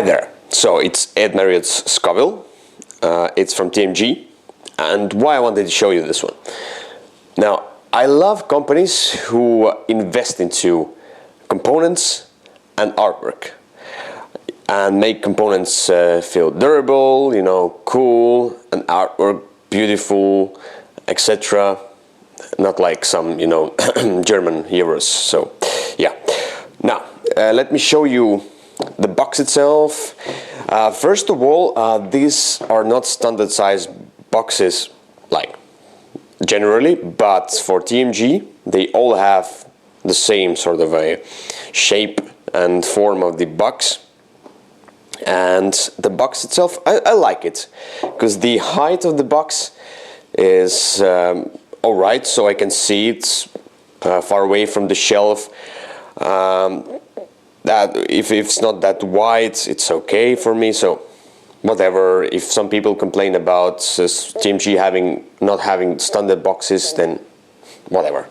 Hi there, so it's Ed Marriott's Scoville, it's from TMG, and why I wanted to show you this one. Now, I love companies who invest into components and artwork and make components feel durable, you know, cool, and artwork beautiful, etc. Not like some, you know, German heroes. So, yeah. Now, let me show you the box itself. First of all, these are not standard size boxes, like generally, but for TMG, they all have the same sort of a shape and form of the box. And the box itself, I like it, because the height of the box is alright, so I can see it far away from the shelf. That if it's not that wide, it's okay for me, so whatever. If some people complain about TMG not having standard boxes, then whatever.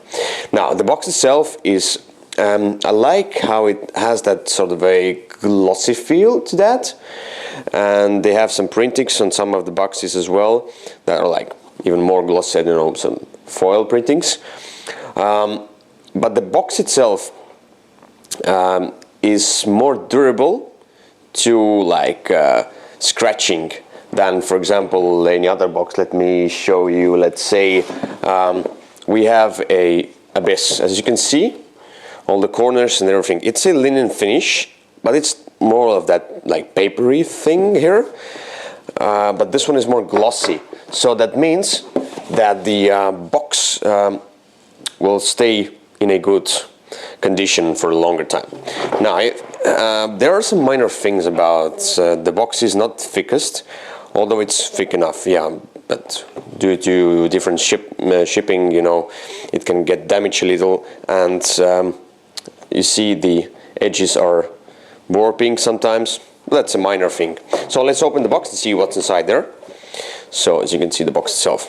Now, the box itself is, I like how it has that sort of a glossy feel to that, and they have some printings on some of the boxes as well that are like even more glossy, you know, some foil printings. But the box itself is more durable to like scratching than, for example, any other box. Let me show you. Let's say we have a abyss. As you can see, all the corners and everything, it's a linen finish, but it's more of that like papery thing here. But this one is more glossy, so that means that the box will stay in a good condition for a longer time. Now, there are some minor things about the box is not thickest, although it's thick enough, yeah, but due to different shipping, you know, it can get damaged a little, and you see the edges are warping sometimes. That's a minor thing. So let's open the box to see what's inside there. So as you can see, the box itself.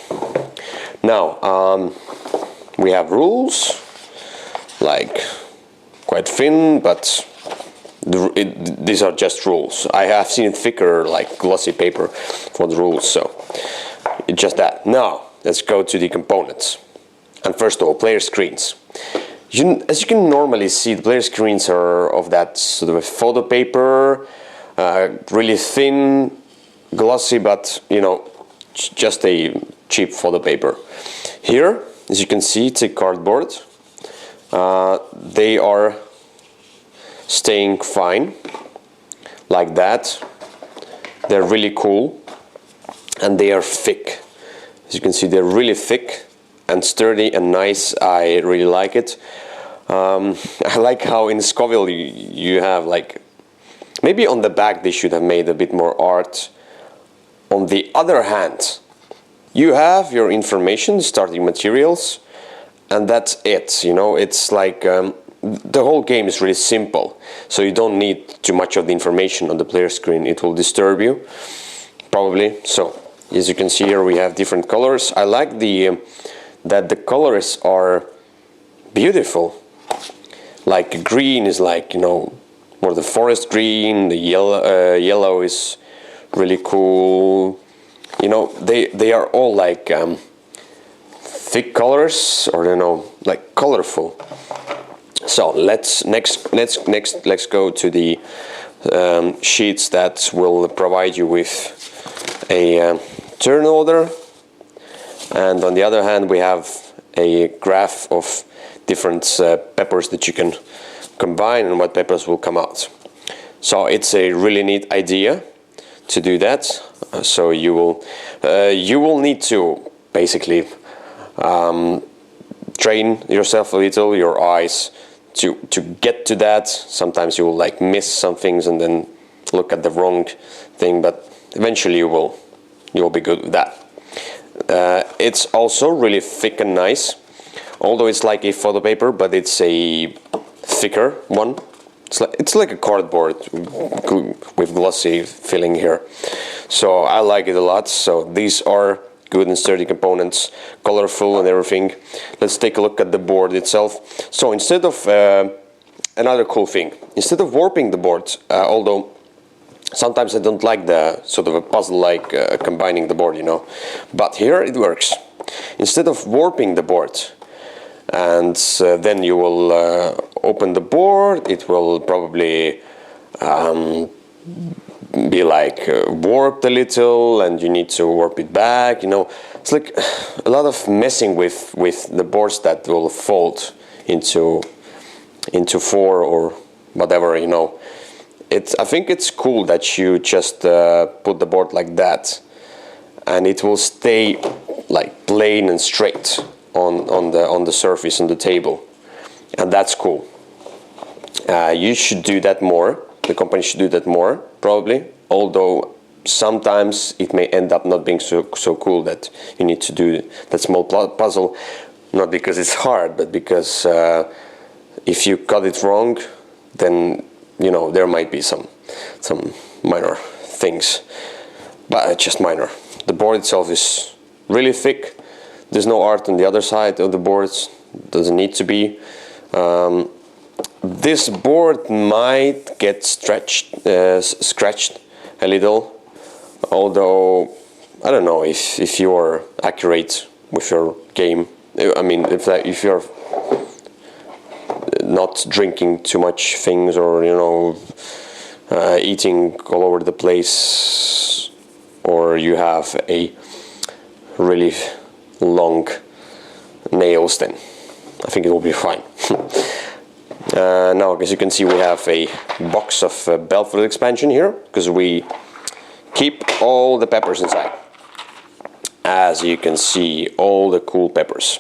Now, we have rules, like quite thin, but these are just rules. I have seen thicker, like glossy paper for the rules, so it's just that. Now, let's go to the components. And first of all, player screens. As you can normally see, the player screens are of that sort of a photo paper, really thin, glossy, but, you know, just a cheap photo paper. Here, as you can see, it's a cardboard. They are staying fine, like that. They're really cool, and they are thick. As you can see, they're really thick and sturdy and nice. I really like it. I like how in Scoville you have like, maybe on the back they should have made a bit more art. On the other hand, you have your information, starting materials, and that's it. You know, it's like the whole game is really simple, so you don't need too much of the information on the player screen. It will disturb you, probably. So as you can see here, we have different colors. I like that the colors are beautiful. Like green is like, you know, more the forest green. The yellow is really cool. You know, they are all like thick colors, or you know, like colorful. So let's go to the sheets that will provide you with a turn order, and on the other hand we have a graph of different peppers that you can combine and what peppers will come out. So it's a really neat idea to do that. So you will need to basically train yourself a little, your eyes, to get to that. Sometimes you will like miss some things and then look at the wrong thing, but eventually you'll be good with that. It's also really thick and nice, although it's like a photo paper, but it's a thicker one. It's like a cardboard with glossy filling here. So I like it a lot. So these are good and sturdy components, colorful and everything. Let's take a look at the board itself. So instead of another cool thing, instead of warping the board, although Sometimes I don't like the sort of a puzzle like combining the board, you know, but here it works. Instead of warping the board and then you will open the board, it will probably be like warped a little and you need to warp it back, you know. It's like a lot of messing with the boards that will fold into 4 or whatever, you know. I think it's cool that you just put the board like that and it will stay like plain and straight on the surface on the table, and that's cool. You should do that more. The company should do that more, probably, although sometimes it may end up not being so cool that you need to do that small puzzle, not because it's hard, but because if you got it wrong, then you know there might be some minor things, but just minor. The board itself is really thick. There's no art on the other side of the boards. Doesn't need to be. This board might get scratched a little, although I don't know if you are accurate with your game. I mean, if you're not drinking too much things, or you know, eating all over the place, or you have a really long nails, then I think it will be fine. Now, as you can see, we have a box of Belfort expansion here, because we keep all the peppers inside. As you can see, all the cool peppers.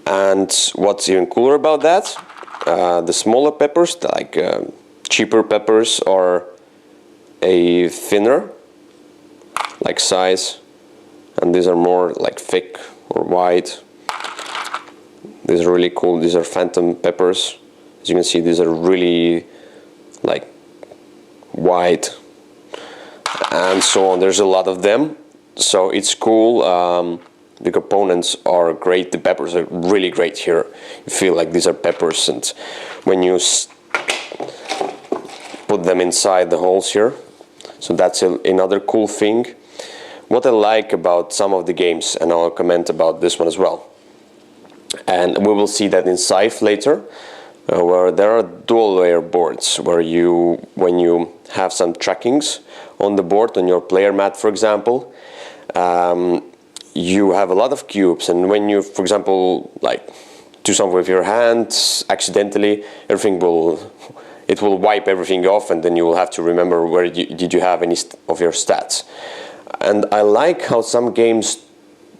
And what's even cooler about that, the smaller peppers, like cheaper peppers, are a thinner like size, and these are more like thick or wide. These are really cool. These are phantom peppers. As you can see, these are really like wide and so on. There's a lot of them, so it's cool. The components are great. The peppers are really great here. You feel like these are peppers, and when you put them inside the holes here, so that's another cool thing. What I like about some of the games, and I'll comment about this one as well, and we will see that in Scythe later, where there are dual layer boards, where when you have some trackings on the board, on your player mat for example, you have a lot of cubes, and when you, for example, like do something with your hands accidentally, everything will wipe everything off, and then you will have to remember where did you have any of your stats. And I like how some games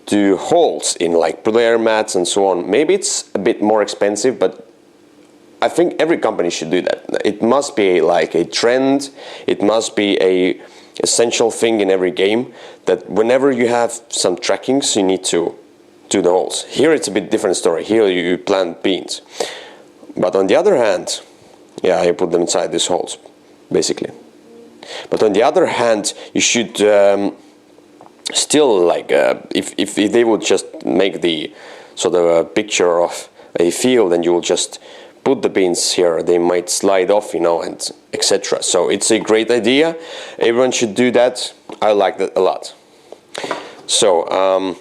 do holes in like player mats and so on. Maybe it's a bit more expensive, but I think every company should do that. It must be like a trend. It must be a essential thing in every game, that whenever you have some trackings, you need to do the holes. Here it's a bit different story. Here you plant beans, but on the other hand, yeah, you put them inside these holes, basically. But on the other hand, you should still, like, if they would just make the sort of a picture of a field and you will just put the beans here, they might slide off, you know, and etc. So it's a great idea. Everyone should do that. I like that a lot. So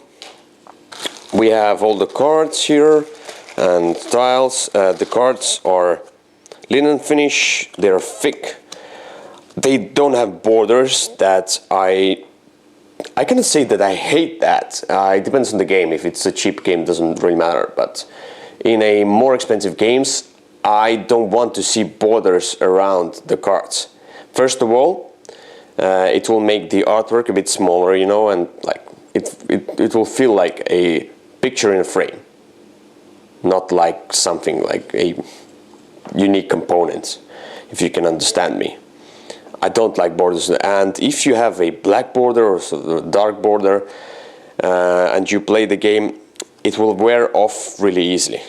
we have all the cards here and tiles. The cards are linen finish. They're thick. They don't have borders. That I cannot say that I hate that. It depends on the game. If it's a cheap game, it doesn't really matter. But in a more expensive games, I don't want to see borders around the cards. First of all, it will make the artwork a bit smaller, you know, and like it will feel like a picture in a frame, not like something like a unique component, if you can understand me. I don't like borders, and if you have a black border or sort of a dark border and you play the game, it will wear off really easily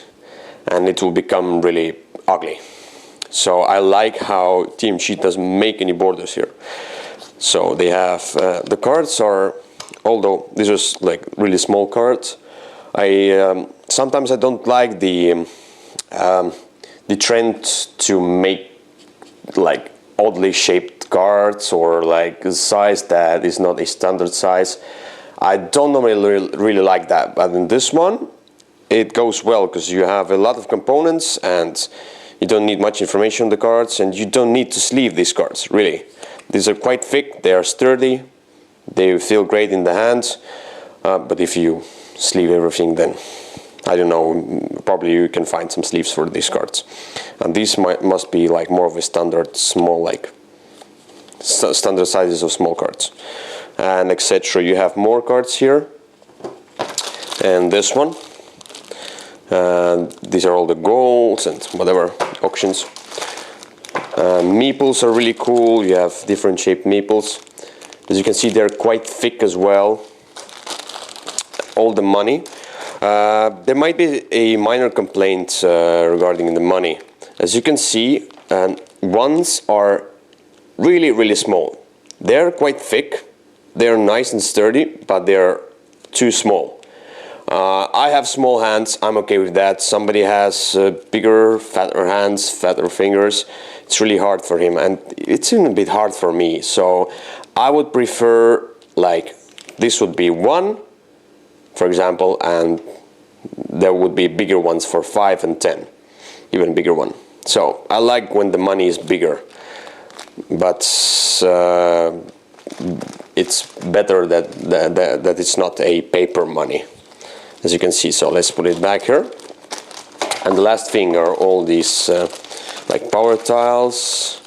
and it will become really ugly. So I like how Team Cheat doesn't make any borders here. So they have the cards are, although these are like really small cards, sometimes I don't like the trend to make like oddly shaped cards or like a size that is not a standard size. I don't normally really like that, but in this one it goes well because you have a lot of components and you don't need much information on the cards, and you don't need to sleeve these cards, really. These are quite thick, they are sturdy, they feel great in the hands, but if you sleeve everything, then I don't know, probably you can find some sleeves for these cards. And these must be like more of a standard small, like standard sizes of small cards. And etc. You have more cards here. And this one. These are all the goals and whatever auctions. Meeples are really cool. You have different shaped meeples. As you can see, they're quite thick as well. All the money. There might be a minor complaint regarding the money. As you can see, ones are really small. They're quite thick. They're nice and sturdy, but they're too small. I have small hands, I'm okay with that. Somebody has bigger, fatter hands, fatter fingers. It's really hard for him, and it's even a bit hard for me. So I would prefer, like, this would be 1, for example, and there would be bigger ones for 5 and 10, even bigger one. So I like when the money is bigger, but it's better that it's not a paper money, as you can see. So let's put it back here. And the last thing are all these like power tiles,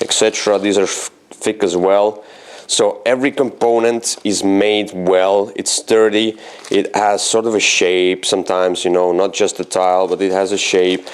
etc. These are thick as well. So every component is made well, it's sturdy, it has sort of a shape sometimes, you know, not just a tile, but it has a shape.